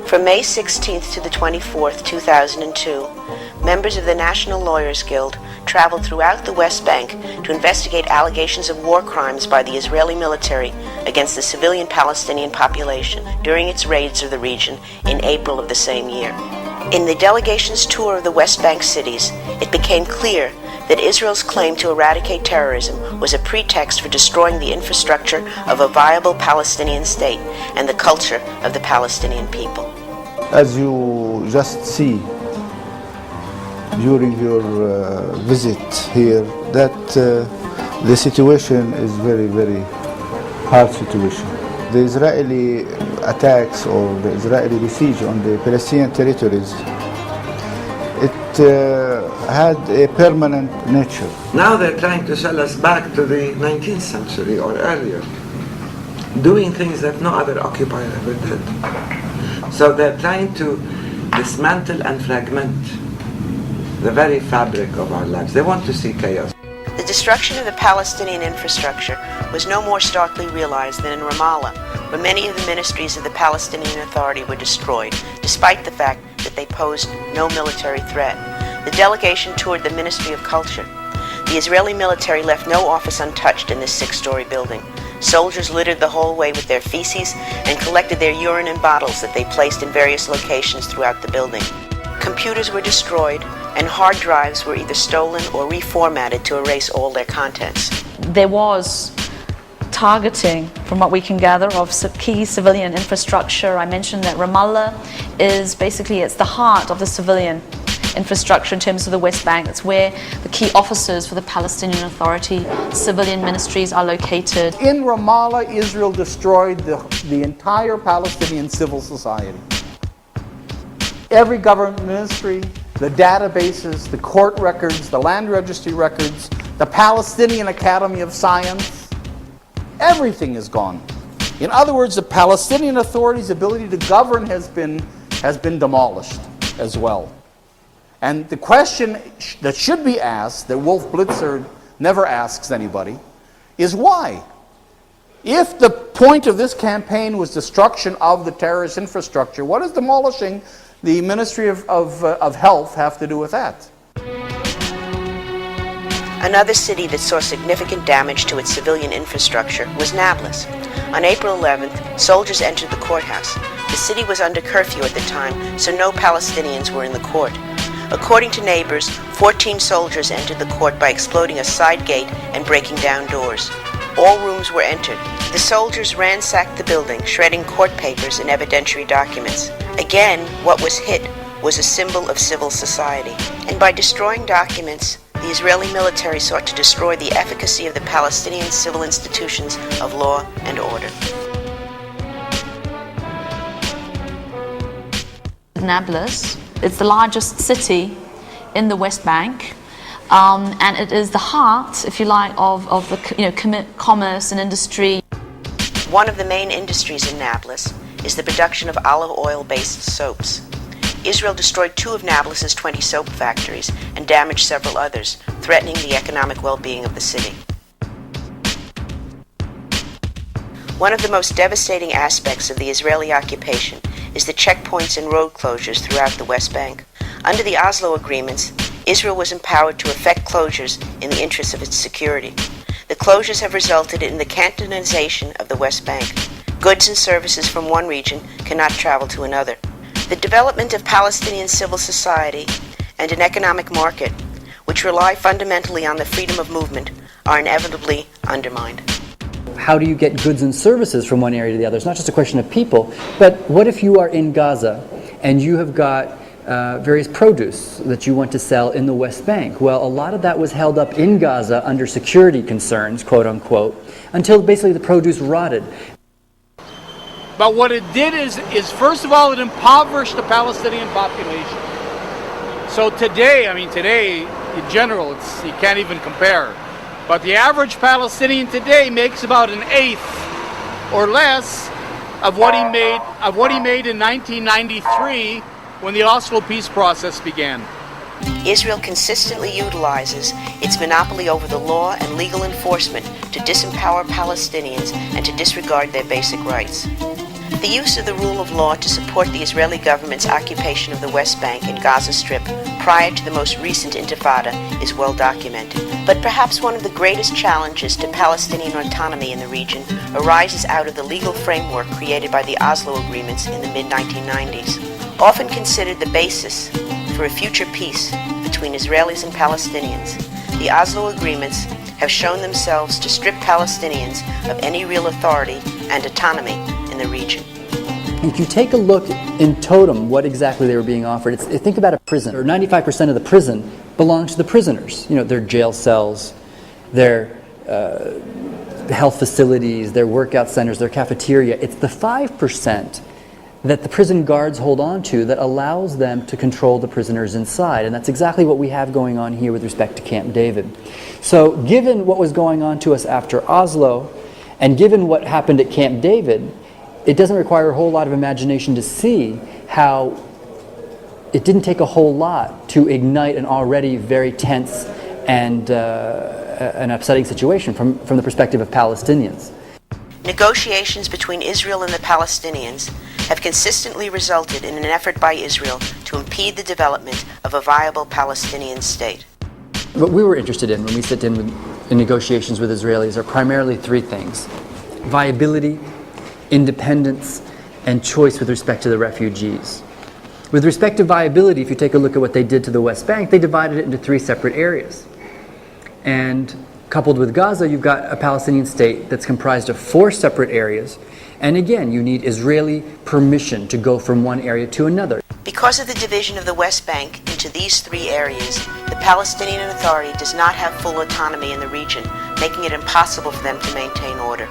From May 16th to the 24th, 2002, members of the National Lawyers Guild traveled throughout the West Bank to investigate allegations of war crimes by the Israeli military against the civilian Palestinian population during its raids of the region in April of the same year. In the delegation's tour of the West Bank cities, it became clear that Israel's claim to eradicate terrorism was a pretext for destroying the infrastructure of a viable Palestinian state and the culture of the Palestinian people. As you just see during your visit here, that the situation is very, very hard situation. The Israeli attacks or the Israeli siege on the Palestinian territories, it had a permanent nature. Now they're trying to sell us back to the 19th century or earlier, doing things that no other occupier ever did. So they're trying to dismantle and fragment the very fabric of our lives. They want to see chaos. The destruction of the Palestinian infrastructure was no more starkly realized than in Ramallah, where many of the ministries of the Palestinian Authority were destroyed, despite the fact that they posed no military threat. The delegation toured the Ministry of Culture. The Israeli military left no office untouched in this six-story building. Soldiers littered the hallway with their feces and collected their urine in bottles that they placed in various locations throughout the building. Computers were destroyed, and hard drives were either stolen or reformatted to erase all their contents. There was targeting, from what we can gather, of key civilian infrastructure. I mentioned that Ramallah is basically, it's the heart of the civilian infrastructure in terms of the West Bank. It's where the key offices for the Palestinian Authority, civilian ministries are located. In Ramallah, Israel destroyed the entire Palestinian civil society. Every government ministry, the databases, the court records, the land registry records, the Palestinian Academy of Science, everything is gone. In other words, the Palestinian Authority's ability to govern has been demolished as well. And the question that should be asked, that Wolf Blitzer never asks anybody, is why? If the point of this campaign was destruction of the terrorist infrastructure, what does demolishing the Ministry of Health have to do with that? Another city that saw significant damage to its civilian infrastructure was Nablus. On April 11th, soldiers entered the courthouse. The city was under curfew at the time, so no Palestinians were in the court. According to neighbors, 14 soldiers entered the court by exploding a side gate and breaking down doors. All rooms were entered. The soldiers ransacked the building, shredding court papers and evidentiary documents. Again, what was hit was a symbol of civil society. And by destroying documents, the Israeli military sought to destroy the efficacy of the Palestinian civil institutions of law and order. Nablus, it's the largest city in the West Bank, and it is the heart, if you like, of the commerce and industry. One of the main industries in Nablus is the production of olive oil-based soaps. Israel destroyed 2 of Nablus's 20 soap factories and damaged several others, threatening the economic well-being of the city. One of the most devastating aspects of the Israeli occupation is the checkpoints and road closures throughout the West Bank. Under the Oslo agreements, Israel was empowered to effect closures in the interests of its security. The closures have resulted in the cantonization of the West Bank. Goods and services from one region cannot travel to another. The development of Palestinian civil society and an economic market, which rely fundamentally on the freedom of movement, are inevitably undermined. How do you get goods and services from one area to the other? It's not just a question of people, but what if you are in Gaza and you have got various produce that you want to sell in the West Bank? Well, a lot of that was held up in Gaza under security concerns, quote unquote, until basically the produce rotted. But what it did is first of all, it impoverished the Palestinian population. So today, in general, you can't even compare. But the average Palestinian today makes about 1/8 or less of what he made in 1993 when the Oslo peace process began. Israel consistently utilizes its monopoly over the law and legal enforcement to disempower Palestinians and to disregard their basic rights. The use of the rule of law to support the Israeli government's occupation of the West Bank and Gaza Strip prior to the most recent Intifada is well documented. But perhaps one of the greatest challenges to Palestinian autonomy in the region arises out of the legal framework created by the Oslo agreements in the mid-1990s. Often considered the basis for a future peace between Israelis and Palestinians, the Oslo agreements have shown themselves to strip Palestinians of any real authority and autonomy in the region. If you take a look in totem what exactly they were being offered, think about a prison. Or 95% of the prison belongs to the prisoners. You know, their jail cells, their health facilities, their workout centers, their cafeteria. It's the 5% that the prison guards hold on to that allows them to control the prisoners inside. And that's exactly what we have going on here with respect to Camp David. So given what was going on to us after Oslo, and given what happened at Camp David, it doesn't require a whole lot of imagination to see how it didn't take a whole lot to ignite an already very tense and an upsetting situation from the perspective of Palestinians. Negotiations between Israel and the Palestinians have consistently resulted in an effort by Israel to impede the development of a viable Palestinian state. What we were interested in when we sit in negotiations with Israelis are primarily three things: viability, independence, and choice with respect to the refugees. With respect to viability, if you take a look at what they did to the West Bank, they divided it into three separate areas. And coupled with Gaza, you've got a Palestinian state that's comprised of four separate areas. And again, you need Israeli permission to go from one area to another. Because of the division of the West Bank into these three areas, the Palestinian Authority does not have full autonomy in the region, making it impossible for them to maintain order.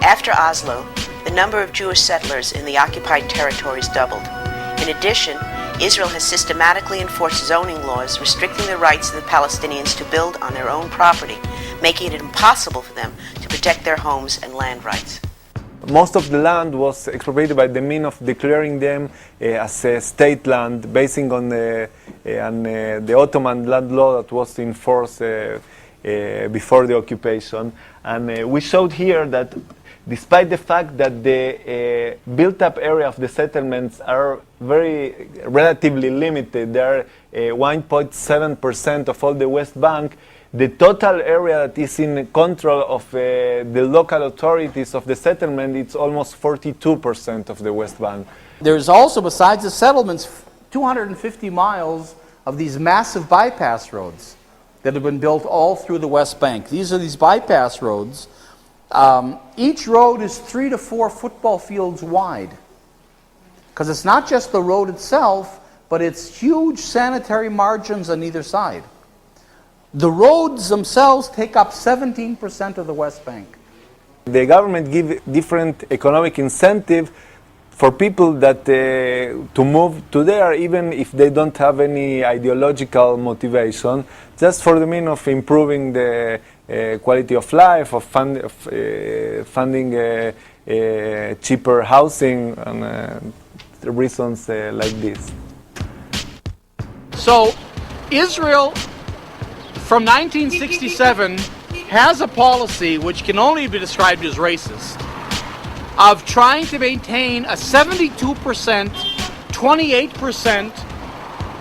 After Oslo, the number of Jewish settlers in the occupied territories doubled. In addition, Israel has systematically enforced zoning laws restricting the rights of the Palestinians to build on their own property, making it impossible for them to protect their homes and land rights. Most of the land was expropriated by the means of declaring them as a state land, basing on the Ottoman land law that was in force before the occupation. And we showed here that despite the fact that the built-up area of the settlements are very relatively limited, they are 1.7% of all the West Bank, the total area that is in control of the local authorities of the settlement, it's almost 42% of the West Bank. There's also, besides the settlements, 250 miles of these massive bypass roads that have been built all through the West Bank. These are these bypass roads. Each road is 3 to 4 football fields wide, because it's not just the road itself, but it's huge sanitary margins on either side. The roads themselves take up 17% of the West Bank. The government give different economic incentive for people that to move to there, even if they don't have any ideological motivation, just for the means of improving the quality of life, of funding cheaper housing, and reasons like this. So Israel, from 1967, has a policy which can only be described as racist, of trying to maintain a 72%, 28%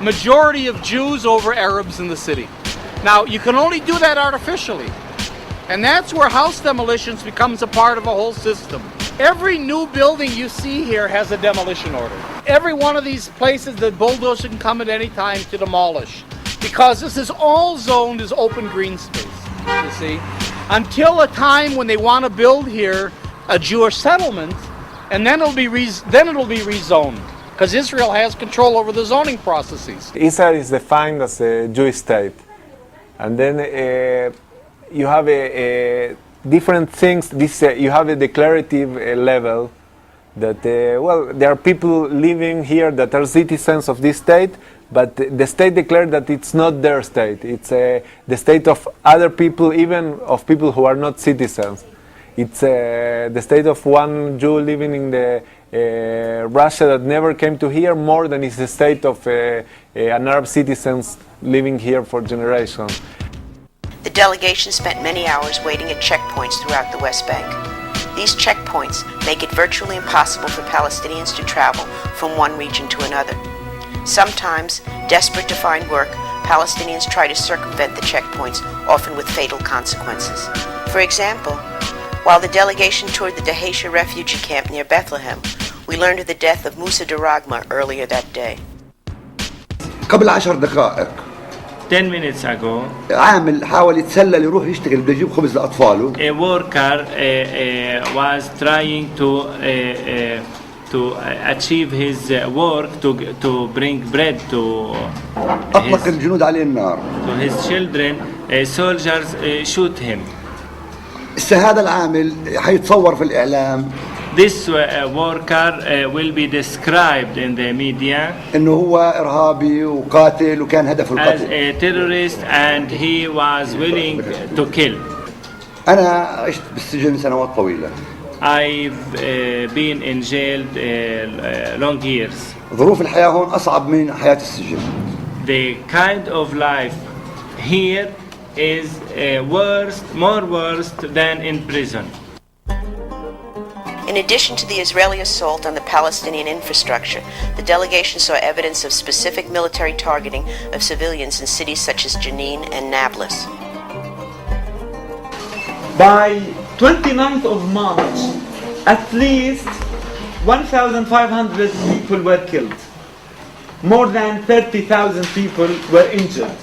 majority of Jews over Arabs in the city. Now, you can only do that artificially, and that's where house demolitions becomes a part of a whole system. Every new building you see here has a demolition order. Every one of these places, the bulldozer can come at any time to demolish, because this is all zoned as open green space, you see, until a time when they want to build here a Jewish settlement, and then it'll be rezoned, because Israel has control over the zoning processes. Israel is defined as a Jewish state, and then you have different things. You have a declarative level that there are people living here that are citizens of this state, but the state declared that it's not their state. It's the state of other people, even of people who are not citizens. It's the state of one Jew living in the Russia that never came to here more than it's the state of an Arab citizens living here for generations. The delegation spent many hours waiting at checkpoints throughout the West Bank. These checkpoints make it virtually impossible for Palestinians to travel from one region to another. Sometimes, desperate to find work, Palestinians try to circumvent the checkpoints, often with fatal consequences. For example, while the delegation toured the Dheisheh refugee camp near Bethlehem, we learned of the death of Musa Daragma earlier that day. قبل 10 دقائق 10 minutes ago, عامل حاول يتسلل يروح يشتغل بده يجيب خبز لأطفاله. a worker was trying to achieve his work to bring bread to أطلق الجنود عليه النار. his children. Soldiers shoot him. هذا العامل حيتصور في الإعلام This worker will be described in the media إنه هو إرهابي وقاتل وكان هدفه as القتل. a terrorist and he was willing to kill. أنا عشت بالسجن سنوات طويلة. I've been in jail long years. ظروف الحياة هون أصعب من حياة السجن. The kind of life here is more worse than in prison. In addition to the Israeli assault on the Palestinian infrastructure, the delegation saw evidence of specific military targeting of civilians in cities such as Jenin and Nablus. By 29th of March, at least 1,500 people were killed. More than 30,000 people were injured.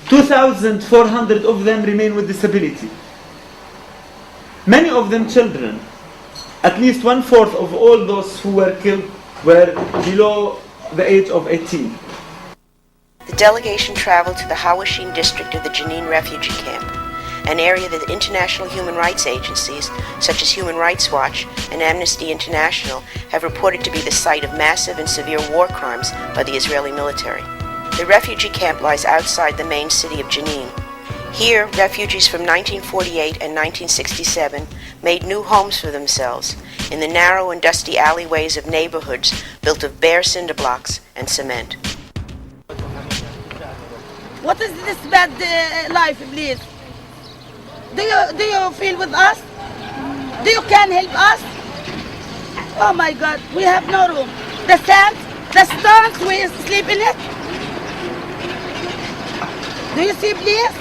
2,400 of them remain with disability. Many of them children. At least 1/4 of all those who were killed were below the age of 18. The delegation traveled to the Hawashin district of the Jenin refugee camp, an area that international human rights agencies such as Human Rights Watch and Amnesty International have reported to be the site of massive and severe war crimes by the Israeli military. The refugee camp lies outside the main city of Jenin. Here, refugees from 1948 and 1967 made new homes for themselves in the narrow and dusty alleyways of neighborhoods built of bare cinder blocks and cement. What is this bad life, please? Do you feel with us? Do you can help us? Oh my God, we have no room. The sand, the stones, we sleep in it. Do you see, please?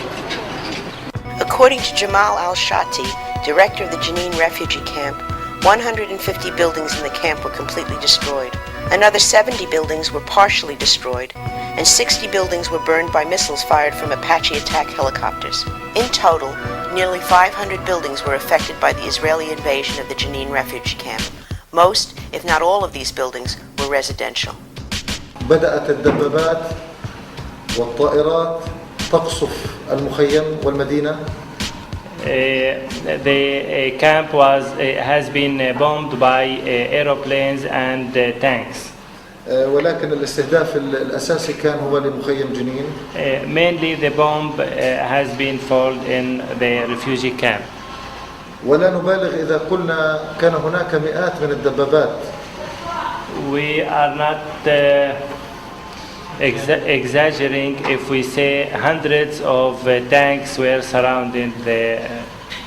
According to Jamal al-Shati, director of the Jenin refugee camp, 150 buildings in the camp were completely destroyed. Another 70 buildings were partially destroyed, and 60 buildings were burned by missiles fired from Apache attack helicopters. In total, nearly 500 buildings were affected by the Israeli invasion of the Jenin refugee camp. Most, if not all of these buildings, were residential. بدأت الدبابات والطائرات تقصف المخيم والمدينة. The camp has been bombed by aeroplanes and tanks. ولكن الاستهداف الأساسي كان هو لمخيم جنين. Mainly the bomb has been fallen in the refugee camp. ولا نبالغ إذا قلنا كان هناك مئات من الدبابات. We are not exaggerating if we say hundreds of tanks were surrounding the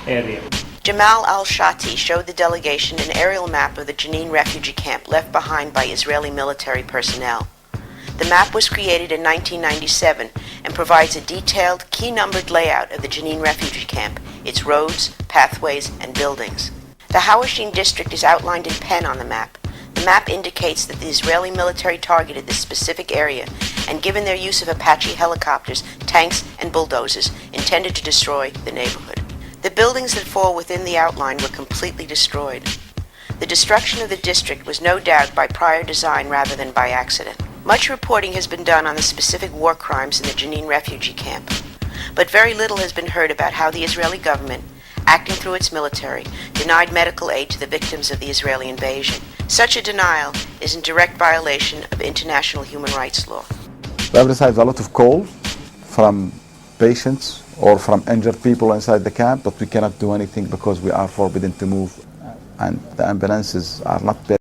area. Jamal al-Shati showed the delegation an aerial map of the Jenin refugee camp left behind by Israeli military personnel. The map was created in 1997 and provides a detailed, key-numbered layout of the Jenin refugee camp, its roads, pathways, and buildings. The Hawashin district is outlined in pen on the map. The map indicates that the Israeli military targeted this specific area and, given their use of Apache helicopters, tanks, and bulldozers, intended to destroy the neighborhood. The buildings that fall within the outline were completely destroyed. The destruction of the district was no doubt by prior design rather than by accident. Much reporting has been done on the specific war crimes in the Jenin refugee camp, but very little has been heard about how the Israeli government, acting through its military, denied medical aid to the victims of the Israeli invasion. Such a denial is in direct violation of international human rights law. We have received a lot of calls from patients or from injured people inside the camp, but we cannot do anything because we are forbidden to move, and the ambulances are not